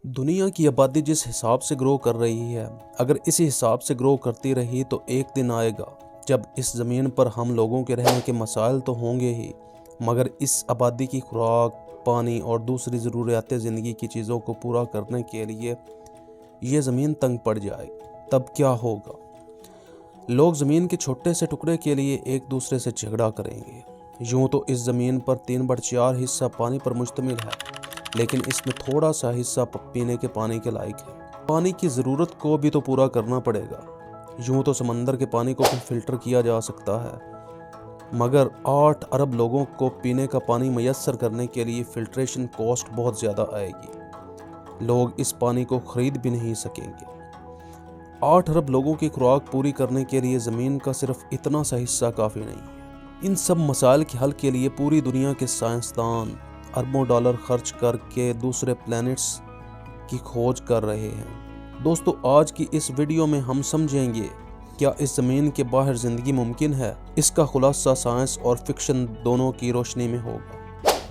दुनिया की आबादी जिस हिसाब से ग्रो कर रही है, अगर इसी हिसाब से ग्रो करती रही तो एक दिन आएगा जब इस ज़मीन पर हम लोगों के रहने के मसाइल तो होंगे ही, मगर इस आबादी की खुराक, पानी और दूसरी ज़रूरियात ज़िंदगी की चीज़ों को पूरा करने के लिए ये ज़मीन तंग पड़ जाएगी। तब क्या होगा? लोग ज़मीन के छोटे से टुकड़े के लिए एक दूसरे से झगड़ा करेंगे। यूँ तो इस ज़मीन पर 3/4 हिस्सा पानी पर मुश्तमिल है, लेकिन इसमें थोड़ा सा हिस्सा पीने के पानी के लायक है। पानी की ज़रूरत को भी तो पूरा करना पड़ेगा। यूँ तो समंदर के पानी को भी फिल्टर किया जा सकता है, मगर 8 अरब लोगों को पीने का पानी मैसर करने के लिए फिल्ट्रेशन कॉस्ट बहुत ज़्यादा आएगी। लोग इस पानी को ख़रीद भी नहीं सकेंगे। 8 अरब लोगों की खुराक पूरी करने के लिए ज़मीन का सिर्फ इतना सा हिस्सा काफ़ी नहीं है। इन सब मसाइल के हल के लिए पूरी दुनिया के साइंसदान अरबों डॉलर खर्च करके दूसरे प्लैनेट्स की खोज कर रहे हैं। दोस्तों, आज की इस वीडियो में हम समझेंगे क्या इस ज़मीन के बाहर ज़िंदगी मुमकिन है। इसका खुलासा साइंस और फिक्शन दोनों की रोशनी में होगा।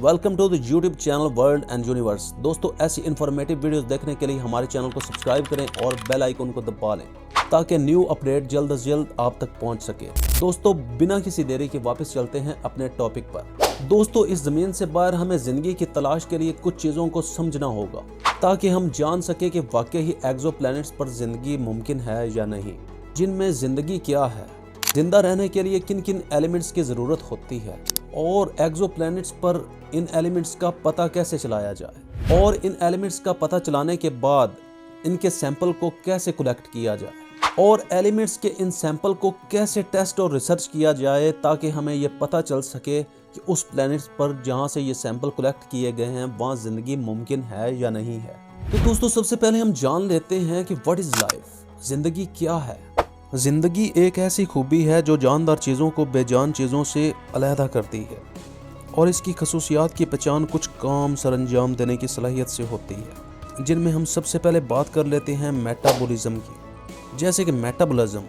Welcome to the YouTube channel world and universe. दोस्तों, ऐसी इन्फॉर्मेटिव वीडियोस देखने के लिए हमारे चैनल को सब्सक्राइब करें और बेल आइकन को दबा लें ताकि न्यू अपडेट जल्द से जल्द आप तक पहुंच सके। दोस्तों, बिना किसी देरी के वापस चलते हैं अपने टॉपिक पर। दोस्तों, इस ज़मीन से बाहर हमें ज़िंदगी की तलाश के लिए कुछ चीज़ों को समझना होगा ताकि हम जान सके कि वाकई ही एक्सोप्लैनेट्स पर ज़िंदगी मुमकिन है या नहीं। जिनमें ज़िंदगी क्या है, जिंदा रहने के लिए किन किन एलिमेंट्स की ज़रूरत होती है और एक्सोप्लैनेट्स पर इन एलिमेंट्स का पता कैसे चलाया जाए, और इन एलिमेंट्स का पता चलाने के बाद इनके सैंपल को कैसे कलेक्ट किया जाए, और एलिमेंट्स के इन सैंपल को कैसे टेस्ट और रिसर्च किया जाए ताकि हमें यह पता चल सके कि उस प्लैनेट्स पर जहां से ये सैंपल कलेक्ट किए गए हैं वहां ज़िंदगी मुमकिन है या नहीं है। तो दोस्तों, सबसे पहले हम जान लेते हैं कि व्हाट इज़ लाइफ, ज़िंदगी क्या है। ज़िंदगी एक ऐसी खूबी है जो जानदार चीज़ों को बेजान चीज़ों से अलहदा करती है, और इसकी खसूसियात की पहचान कुछ काम सर अंजाम देने की सलाहियत से होती है, जिनमें हम सबसे पहले बात कर लेते हैं मेटाबॉलिज्म की। जैसे कि मेटाबॉलिज्म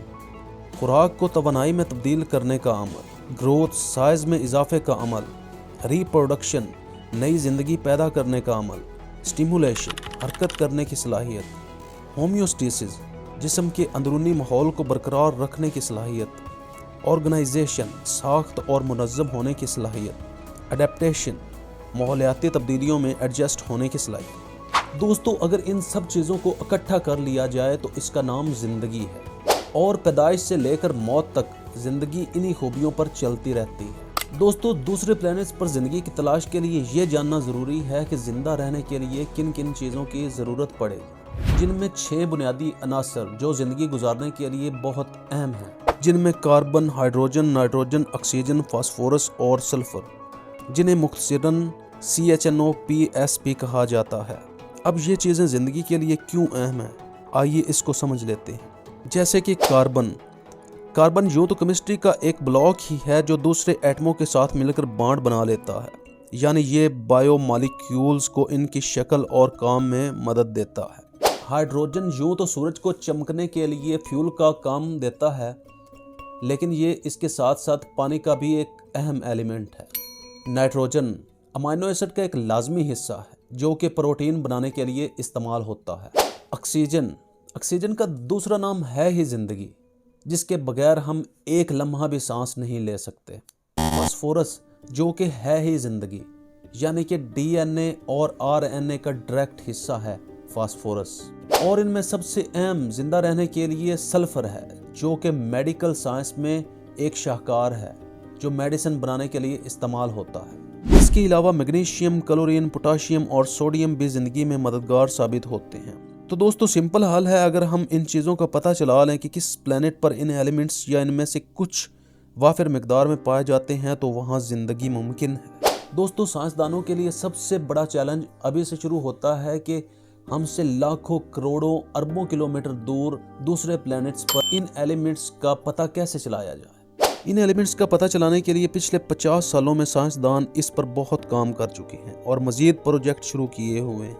खुराक को तवानाई में तब्दील करने का अमल, ग्रोथ साइज में इजाफे का अमल, रिप्रोडक्शन नई ज़िंदगी पैदा करने का अमल, स्टिमुलेशन हरकत करने की सलाहियत, होम्योस्टेसिस जिस्म के अंदरूनी माहौल को बरकरार रखने की सलाहियत, ऑर्गेनाइजेशन साख्त और मुनज़्ज़म होने की सलाहियत, अडेप्टेशन माहौलियाती तब्दीलियों में एडजस्ट होने की सलाहियत। दोस्तों, अगर इन सब चीज़ों को इकट्ठा कर लिया जाए तो इसका नाम ज़िंदगी है, और पैदाइश से लेकर मौत तक ज़िंदगी इन्हीं खूबियों पर चलती रहती है। दोस्तों, दूसरे प्लैनेट्स पर ज़िंदगी की तलाश के लिए ये जानना ज़रूरी है कि ज़िंदा रहने के लिए किन किन चीज़ों की ज़रूरत पड़ेगी, जिनमें 6 बुनियादी अनासर जो ज़िंदगी गुजारने के लिए बहुत अहम हैं, जिनमें carbon, hydrogen, nitrogen, oxygen, phosphorus और सल्फर, जिन्हें मुख्तसरन CHNOPSP कहा जाता है। अब ये चीज़ें ज़िंदगी के लिए क्यों अहम हैं, आइए इसको समझ लेते हैं। जैसे कि कार्बन यूँ तो केमिस्ट्री का एक ब्लॉक ही है जो दूसरे एटमों के साथ मिलकर बॉन्ड बना लेता है, यानी ये बायोमॉलिक्यूल्स को इनकी शक्ल और काम में मदद देता है। हाइड्रोजन यूँ तो सूरज को चमकने के लिए फ्यूल का काम देता है, लेकिन ये इसके साथ साथ पानी का भी एक अहम एलिमेंट है। नाइट्रोजन अमाइनो एसिड का एक लाजमी हिस्सा है जो कि प्रोटीन बनाने के लिए इस्तेमाल होता है। ऑक्सीजन का दूसरा नाम है ही ज़िंदगी, जिसके बगैर हम एक लम्हा भी सांस नहीं ले सकते। फास्फोरस जो कि है ही ज़िंदगी, यानी कि DNA और RNA का डायरेक्ट हिस्सा है फास्फोरस। और इनमें सबसे अहम जिंदा रहने के लिए सल्फर है, जो कि मेडिकल साइंस में एक शाहकार है जो मेडिसिन बनाने के लिए इस्तेमाल होता है। इसके अलावा मैग्नीशियम, क्लोरीन, पोटाशियम और सोडियम भी ज़िंदगी में मददगार साबित होते हैं। तो दोस्तों, सिंपल हल है, अगर हम इन चीज़ों का पता चला लें कि किस प्लेनेट पर इन एलिमेंट्स या इनमें से कुछ वाफिर मिकदार में पाए जाते हैं तो वहाँ ज़िंदगी मुमकिन है। दोस्तों, साइंसदानों के लिए सबसे बड़ा चैलेंज अभी से शुरू होता है कि हमसे लाखों, करोड़ों, अरबों किलोमीटर दूर दूसरे प्लेनेट्स पर इन एलिमेंट्स का पता कैसे चलाया जाए। इन एलिमेंट्स का पता चलाने के लिए पिछले 50 सालों में साइंसदान इस पर बहुत काम कर चुके हैं और मज़ीद प्रोजेक्ट शुरू किए हुए हैं।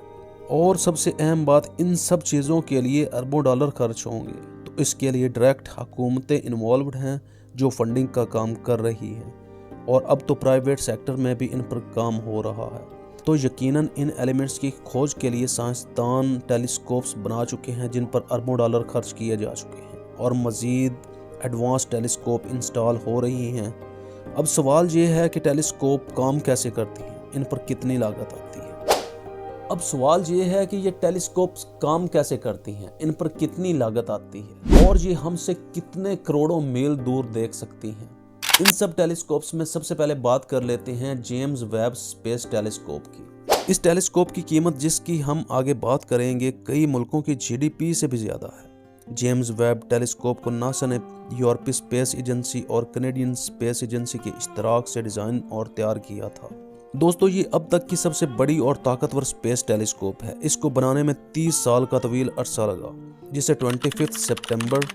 और सबसे अहम बात, इन सब चीज़ों के लिए अरबों डॉलर खर्च होंगे, तो इसके लिए डायरेक्ट हुकूमतें इन्वॉल्व्ड हैं जो फंडिंग का काम कर रही हैं, और अब तो प्राइवेट सेक्टर में भी इन पर काम हो रहा है। तो यकीनन इन एलिमेंट्स की खोज के लिए साइंसदान टेलीस्कोप्स बना चुके हैं जिन पर अरबों डॉलर खर्च किए जा चुके हैं और मज़ीद एडवांस टेलीस्कोप इंस्टॉल हो रही हैं। अब सवाल ये है कि टेलीस्कोप काम कैसे करती हैं, इन पर कितनी लागत आती है। अब सवाल ये है कि ये टेलीस्कोप्स काम कैसे करती हैं, इन पर कितनी लागत आती है और ये हमसे कितने करोड़ों मील दूर देख सकती हैं। इन सब टेलीस्कोप्स में सबसे पहले बात कर लेते हैं जेम्स वेब स्पेस टेलीस्कोप की। इस टेलीस्कोप की कीमत, जिसकी हम आगे बात करेंगे, कई मुल्कों की जीडीपी से भी ज़्यादा है। जेम्स वेब टेलीस्कोप को नासा ने यूरोपीय स्पेस एजेंसी और कनेडियन स्पेस एजेंसी के इश्तराक से डिज़ाइन और तैयार किया था। दोस्तों, ये अब तक की सबसे बड़ी और ताकतवर स्पेस टेलीस्कोप है। इसको बनाने में 30 साल का तवील अरसा लगा, जिसे 25 सितंबर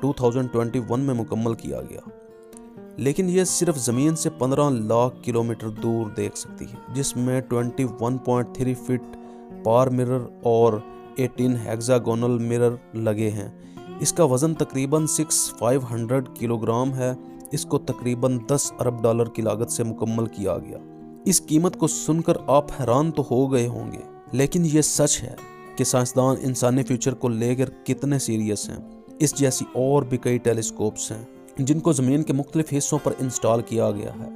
2021 में मुकम्मल किया गया। लेकिन ये सिर्फ ज़मीन से 15 लाख किलोमीटर दूर देख सकती है, जिसमें 21.3 फीट पार मिरर और 18 हेक्सागोनल मिरर लगे हैं। इसका वज़न तकरीबन 500 किलोग्राम है। इसको तकरीबन 10 अरब डॉलर की लागत से मुकम्मल किया गया। इस कीमत को सुनकर आप हैरान तो हो गए होंगे, लेकिन ये सच है कि साइंसदान इंसानी फ्यूचर को लेकर कितने सीरियस हैं। इस जैसी और भी कई टेलीस्कोप्स हैं जिनको ज़मीन के मुख्तलिफ हिस्सों पर इंस्टॉल किया गया है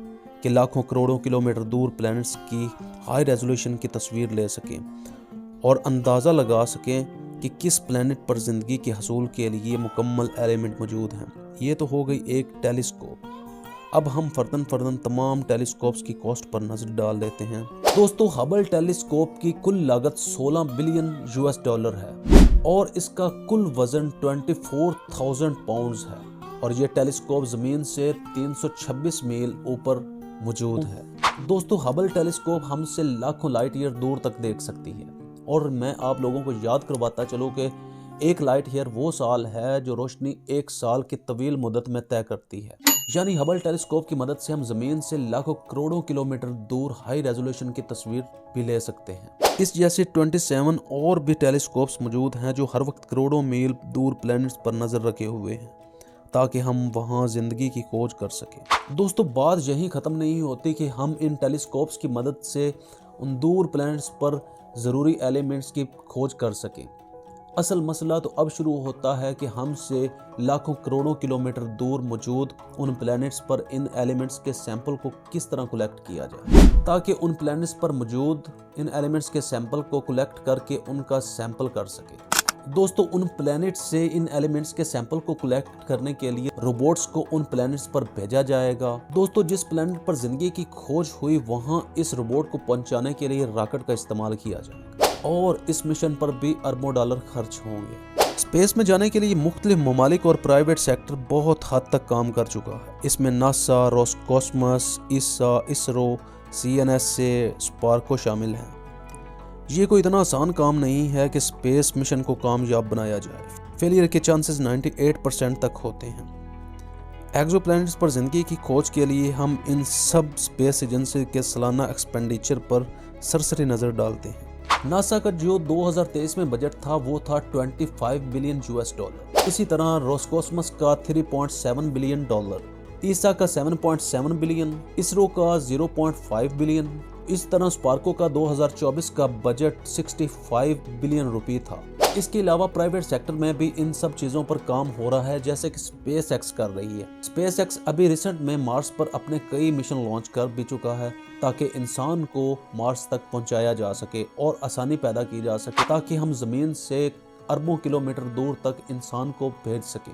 कि लाखों करोड़ों किलोमीटर दूर प्लैनेट्स की हाई रेजोल्यूशन की तस्वीर ले सकें और अंदाज़ा लगा सकें कि किस प्लैनेट पर ज़िंदगी के हसूल के लिए मुकम्मल एलिमेंट मौजूद हैं। ये तो हो गई एक टेलीस्कोप। अब हम फर्दन तमाम टेलीस्कोप्स की कॉस्ट पर नजर डाल लेते हैं। दोस्तों, हबल टेलीस्कोप की कुल लागत 16 बिलियन यूएस डॉलर है और इसका कुल वजन 24,000 पाउंड्स है और यह टेलीस्कोप जमीन से 326 मील ऊपर मौजूद है। दोस्तों, हबल टेलीस्कोप हमसे लाखों लाइट ईयर दूर तक देख सकती है और मैं आप लोगों को याद करवाता चलूं कि एक लाइट ईयर वो साल है जो रोशनी एक साल की तवील मुद्दत में तय करती है। यानी हबल टेलीस्कोप की मदद से हम जमीन से लाखों करोड़ों किलोमीटर दूर हाई रेजोल्यूशन की तस्वीर भी ले सकते हैं। इस जैसे 27 और भी टेलीस्कोप्स मौजूद हैं जो हर वक्त करोड़ों मील दूर प्लैनेट्स पर नजर रखे हुए हैं ताकि हम वहां जिंदगी की खोज कर सकें। दोस्तों, बात यही खत्म नहीं होती कि हम इन टेलीस्कोप्स की मदद से उन दूर प्लैनेट्स पर ज़रूरी एलिमेंट्स की खोज कर सकें। असल मसला तो अब शुरू होता है कि हमसे लाखों करोड़ों किलोमीटर दूर मौजूद उन प्लैनेट्स पर इन एलिमेंट्स के सैंपल को किस तरह कलेक्ट किया जाए ताकि उन प्लैनेट्स पर मौजूद इन एलिमेंट्स के सैंपल को कलेक्ट करके उनका सैंपल कर सके। दोस्तों, उन प्लैनेट्स से इन एलिमेंट्स के सैंपल को कलेक्ट करने के लिए रोबोट्स को उन प्लैनेट्स पर भेजा जाएगा। दोस्तों, जिस प्लैनेट पर जिंदगी की खोज हुई वहां इस रोबोट को पहुंचाने के लिए रॉकेट का इस्तेमाल किया जाएगा और इस मिशन पर भी अरबों डॉलर खर्च होंगे। स्पेस में जाने के लिए मुख्तलिफ ममालिक और प्राइवेट सेक्टर बहुत हद तक काम कर चुका है। इसमें नासा, रोसकॉस्मस, ईसा, इसरो, CNSA, स्पार्को शामिल हैं। ये कोई इतना आसान काम नहीं है कि स्पेस मिशन को कामयाब बनाया जाए। फेलियर के चांसेस 98% तक होते हैं। एक्सोप्लैनेट्स पर जिंदगी की खोज के लिए हम इन सब स्पेस एजेंसी के सालाना एक्सपेंडिचर पर सरसरी नज़र डालते हैं। नासा का जो 2023 में बजट था वो था 25 बिलियन यूएस डॉलर। इसी तरह रोसकॉस्मस का 3.7 बिलियन डॉलर, ईसा का 7.7 बिलियन, इसरो का 0.5 बिलियन। इस तरह स्पार्को का 2024 का बजट 65 बिलियन रुपए था। इसके अलावा प्राइवेट सेक्टर में भी इन सब चीज़ों पर काम हो रहा है, जैसे कि स्पेस एक्स कर रही है। स्पेस एक्स अभी रिसेंट में मार्स पर अपने कई मिशन लॉन्च कर भी चुका है ताकि इंसान को मार्स तक पहुंचाया जा सके और आसानी पैदा की जा सके ताकि हम ज़मीन से अरबों किलोमीटर दूर तक इंसान को भेज सकें।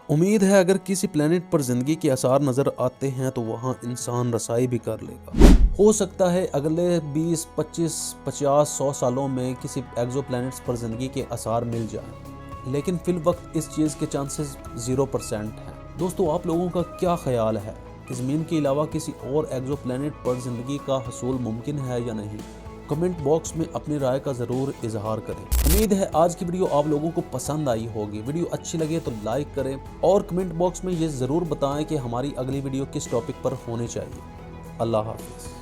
उम्मीद है अगर किसी प्लेनेट पर जिंदगी के आसार नज़र आते हैं तो वहाँ इंसान रसाई भी कर लेगा। हो सकता है अगले 20, 25, 50, 100 सालों में किसी एक्सोप्लैनेट्स पर जिंदगी के आसार मिल जाएं, लेकिन फिल वक्त इस चीज़ के चांसेस 0% हैं। दोस्तों, आप लोगों का क्या ख्याल है कि ज़मीन के अलावा किसी और एक्सोप्लैनेट पर जिंदगी का हसूल मुमकिन है या नहीं? कमेंट बॉक्स में अपनी राय का ज़रूर इजहार करें। उम्मीद है आज की वीडियो आप लोगों को पसंद आई होगी। वीडियो अच्छी लगे तो लाइक करें और कमेंट बॉक्स में ये ज़रूर बताएं कि हमारी अगली वीडियो किस टॉपिक पर होनी चाहिए। अल्लाह हाफ़िज़।